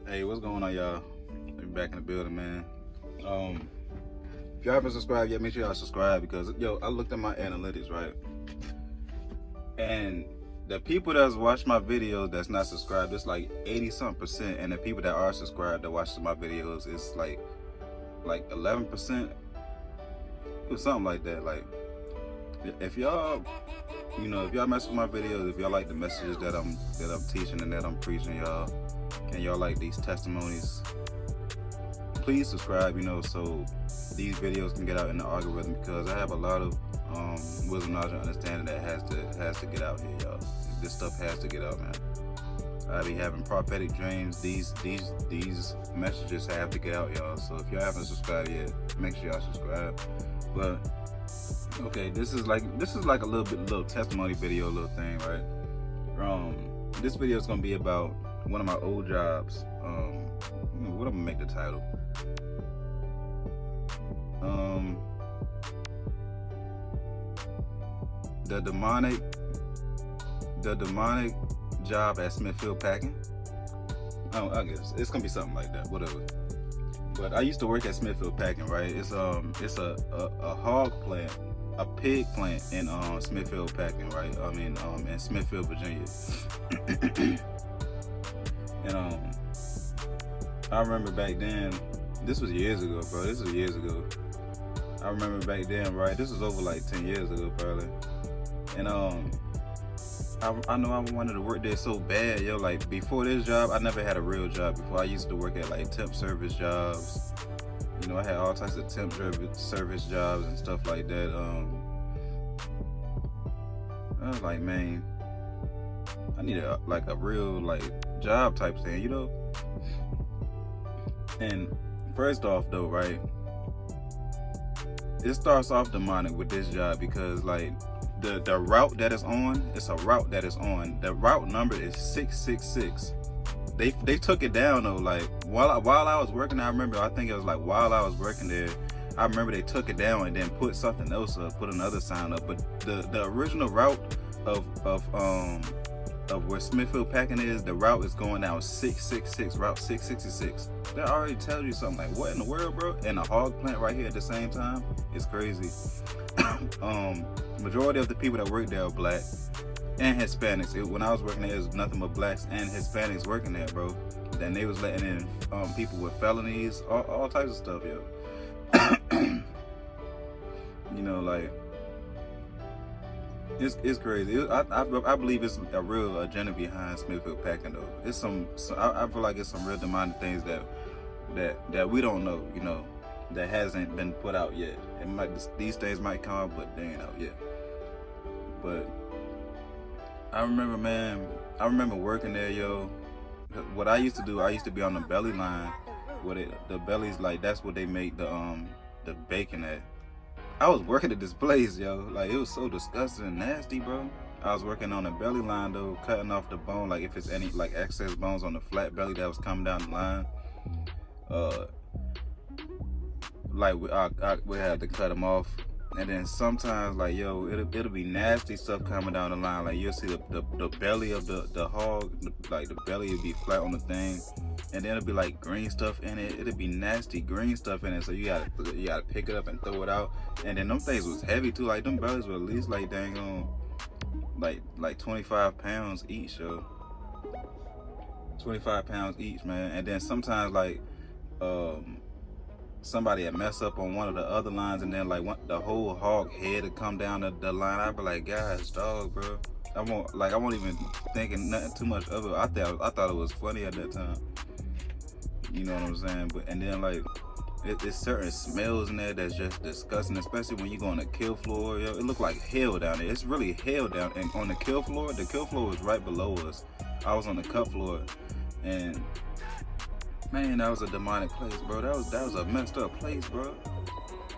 Hey, what's going on, y'all? We back in the building, man. If y'all haven't subscribed yet, make sure y'all subscribe because I looked at my analytics, right? And the people that's watch my videos that's not subscribed, it's like 80-something%, and the people that are subscribed that watches my videos, it's like 11%. It was something like that. Like, if y'all, if y'all mess with my videos, if y'all like the messages that I'm teaching and that I'm preaching, y'all, and y'all like these testimonies, please subscribe, so these videos can get out in the algorithm, because I have a lot of wisdom, knowledge, and understanding that has to get out here, y'all. This stuff has to get out, man. I be having prophetic dreams. These messages have to get out, y'all. So if y'all haven't subscribed yet, make sure y'all subscribe. But okay, this is like a little testimony video, little thing, right? This video is gonna be about one of my old jobs. What I'm gonna make the title? The demonic job at Smithfield packing. I guess it's gonna be something like that, whatever. But I used to work at Smithfield packing, right? It's a hog plant, a pig plant in Smithfield packing, right? In Smithfield, Virginia. And I remember back then, this was years ago, bro. This was years ago. I remember back then, right? This was over like 10 years ago, probably. And I know I wanted to work there so bad, yo. Like, before this job, I never had a real job before. I used to work at like temp service jobs. I had all types of temp service jobs and stuff like that. I was like, man, I need a real job type thing, And first off, though, right? It starts off demonic with this job because the route that is on, it's a route that is on. The route number is 666. They took it down though. While I was working, I think it was while I was working there, I remember they took it down and then put something else up, put another sign up. But the original route of where Smithfield packing is, the route is going down 666, route 666. That already tells you something. Like, what in the world, bro? And a hog plant right here at the same time? It's crazy. Majority of the people that work there are black and Hispanics. When I was working there, it was nothing but blacks and Hispanics working there, bro. Then they was letting in people with felonies, all types of stuff, yo. It's crazy. I believe it's a real agenda behind Smithfield packing, though. I feel like it's some real demonic things that we don't know, that hasn't been put out yet. These things might come out, but they ain't out yet. But I remember working there, yo. What I used to do, I used to be on the belly line. The bellies, that's what they make the bacon at. I was working at this place, yo. It was so disgusting and nasty, bro. I was working on the belly line, though, cutting off the bone, if it's any excess bones on the flat belly that was coming down the line. We had to cut them off. And then sometimes, it'll be nasty stuff coming down the line. You'll see the belly of the hog, the belly will be flat on the thing, and then it'll be green stuff in it. It'll be nasty green stuff in it. So you gotta pick it up and throw it out. And then them things was heavy too. Them bellies were at least dang on, 25 pounds each, yo. 25 pounds each, man. And then sometimes somebody had mess up on one of the other lines, and then the whole hog head would come down the line. I'd be like, gosh, dog, bro. I won't even thinking nothing too much of it. I thought it was funny at that time. You know what I'm saying? And then it's certain smells in there that's just disgusting, especially when you go on the kill floor. Yo, it looked like hell down there. It's really hell down. And on the kill floor was right below us. I was on the cut floor, and man, that was a demonic place, bro. That was a messed up place, bro.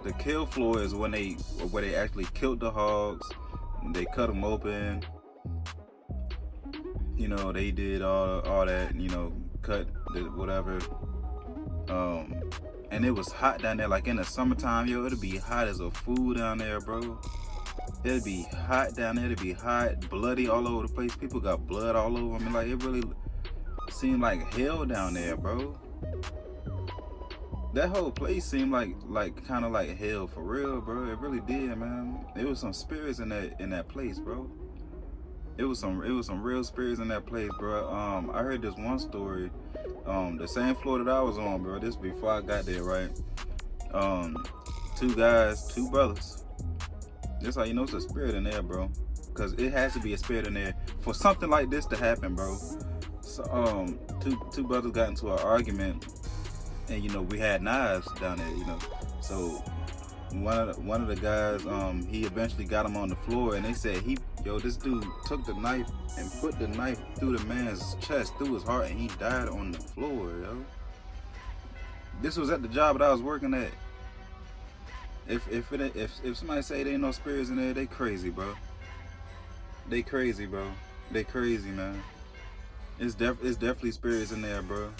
The kill floor is where they actually killed the hogs. And they cut them open. They did all that. Cut the whatever. And it was hot down there. In the summertime, yo, it'll be hot as a fool down there, bro. It'll be hot down there. It'll be hot, bloody all over the place. People got blood all over them. It really. seemed like hell down there, bro. That whole place seemed like kind of like hell for real, bro. It really did, man. It was some spirits in that place, bro. It was some real spirits in that place, bro. I heard this one story. The same floor that I was on, bro. This before I got there, right? Two brothers. That's how you know it's a spirit in there, bro. Cause it has to be a spirit in there for something like this to happen, bro. So, two brothers got into an argument, and you know we had knives down there, you know. So one of the guys, he eventually got him on the floor, and they said this dude took the knife and put the knife through the man's chest, through his heart, and he died on the floor, yo. This was at the job that I was working at. If somebody say there ain't no spirits in there, they crazy, bro. They crazy, bro. They crazy, man. It's definitely spirits in there, bro.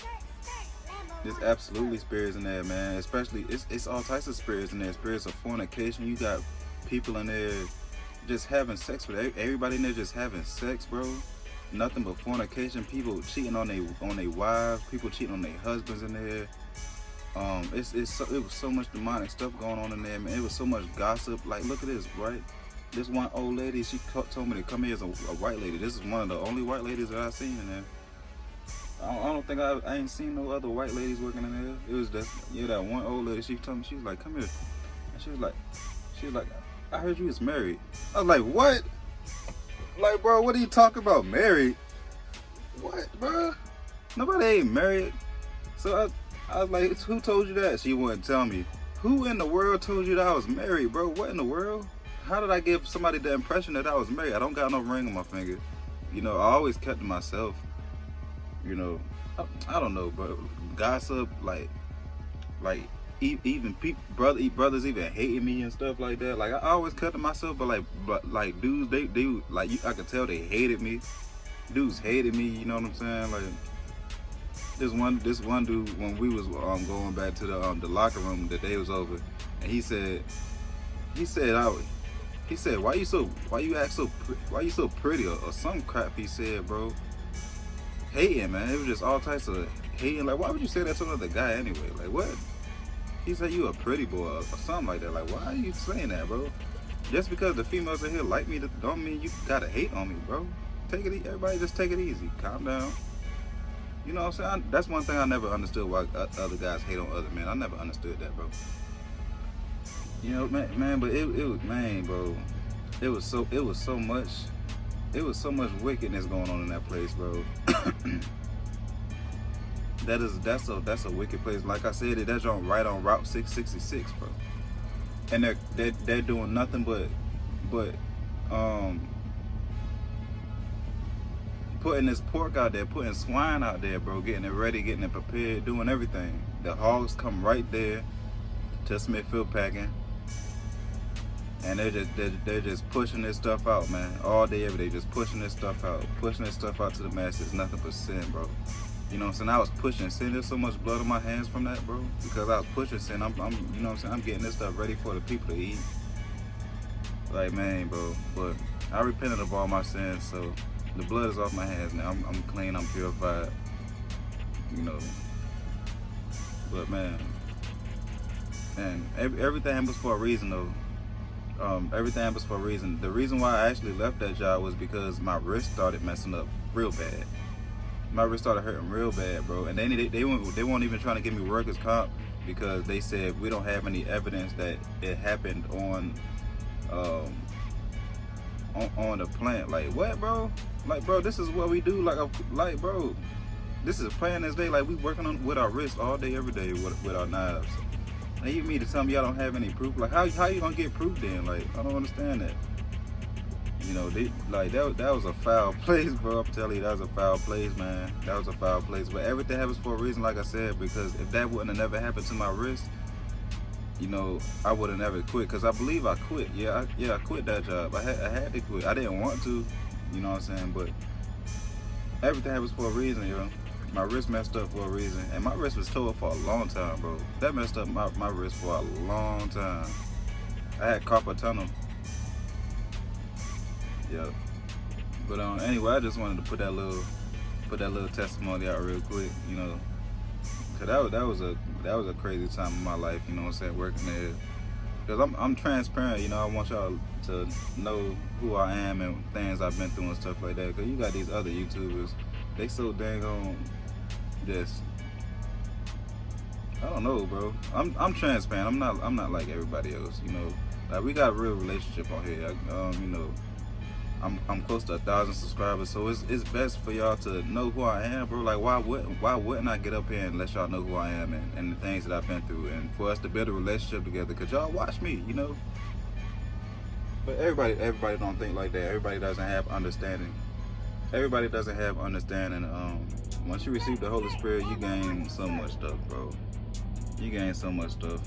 There's absolutely spirits in there, man. Especially, it's all types of spirits in there. Spirits of fornication. You got people in there just having sex with everybody in there, just having sex, bro. Nothing but fornication. People cheating on their wives. People cheating on their husbands in there. It was so much demonic stuff going on in there, man. It was so much gossip. Like, look at this, right? This one old lady, she told me to come here as a white lady. This is one of the only white ladies that I've seen in there. I don't think I ain't seen no other white ladies working in there. It was that one old lady. She told me, she was like, come here. And she was like, I heard you was married. I was like, what? Like, bro, what are you talking about, married? What, bro? Nobody ain't married. So I was like, who told you that? She wouldn't tell me. Who in the world told you that I was married, bro? What in the world? How did I give somebody the impression that I was married? I don't got no ring on my finger. You know, I always kept to myself. You know, I don't know, bro. Gossip, like even brothers even hating me and stuff like that. Like, I always kept to myself, but like dudes, they like, I could tell they hated me. Dudes hated me. You know what I'm saying? Like, this one dude, when we was going back to the locker room, the day was over, and he said, why you so pretty or some crap he said, bro. Hating, man. It was just all types of hating. Like, why would you say that to another guy anyway? Like, what? He said you a pretty boy or something like that. Like, why are you saying that, bro? Just because the females in here like me don't mean you gotta hate on me, bro. Take it, everybody just take it easy. Calm down. You know what I'm saying? That's one thing I never understood, why other guys hate on other men. I never understood that, bro. You know, man, but it was, man, bro. It was so much wickedness going on in that place, bro. That's a wicked place. Like I said, that's right on Route 666, bro. And they're doing nothing but putting this pork out there, putting swine out there, bro, getting it ready, getting it prepared, doing everything. The hogs come right there to Smithfield packing. And they're just pushing this stuff out, man. All day, every day, just pushing this stuff out to the masses. Nothing but sin, bro. You know what I'm saying? I was pushing sin. There's so much blood on my hands from that, bro. Because I was pushing sin. I'm you know what I'm saying? I'm getting this stuff ready for the people to eat. Like, man, bro. But I repented of all my sins, so the blood is off my hands now. I'm clean. I'm purified. You know. But man, everything happens for a reason, though. Everything happens for a reason. The reason why I actually left that job was because my wrist started messing up real bad. My wrist started hurting real bad, bro. And they weren't even trying to give me workers' comp because they said we don't have any evidence that it happened on the plant. Like, what, bro? Like, bro, this is what we do. Like, bro, this is plain as day. Like, we working with our wrists all day, every day with our knives. And you mean to tell me y'all don't have any proof? Like, how you gonna get proof then? Like, I don't understand that. You know, that was a foul place, bro. I'm telling you, that was a foul place, man. That was a foul place. But everything happens for a reason, like I said, because if that wouldn't have never happened to my wrist, you know, I would have never quit. Because I believe I quit. I quit that job. I had to quit. I didn't want to, you know what I'm saying? But everything happens for a reason, yo. My wrist messed up for a reason, and my wrist was tore up for a long time, bro. That messed up my wrist for a long time. I had carpal tunnel. Yeah. But anyway, I just wanted to put that little put that little testimony out real quick, you know, cause that was a crazy time in my life, you know what I'm saying, working there. Cause I'm transparent, you know. I want y'all to know who I am and things I've been through and stuff like that. Cause you got these other YouTubers, they so dang on just, I don't know, bro. I'm transparent. I'm not like everybody else, you know. Like, we got a real relationship on here. You know, I'm close to 1,000 subscribers, so it's best for y'all to know who I am, bro. Like, why wouldn't I get up here and let y'all know who I am and the things that I've been through, and for us to build a relationship together? Cause y'all watch me, you know. But everybody don't think like that. Everybody doesn't have understanding. Everybody doesn't have understanding. Once you receive the Holy Spirit, you gain so much stuff, bro. You gain so much stuff.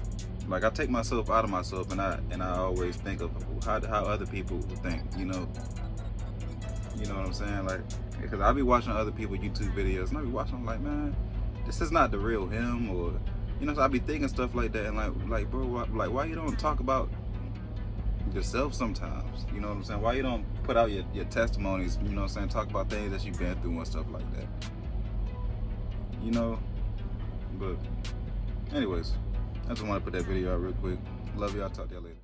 Like, I take myself out of myself, and I always think of how other people think, you know. You know what I'm saying? Like, because I be watching other people YouTube videos, and I be watching, I'm like, man, this is not the real him, or, you know, so I be thinking stuff like that, and like, bro, why you don't talk about yourself sometimes? You know what I'm saying? Why you don't put out your testimonies? You know what I'm saying? Talk about things that you've been through and stuff like that. You know, but anyways, I just want to put that video out real quick. Love y'all. Talk to y'all later.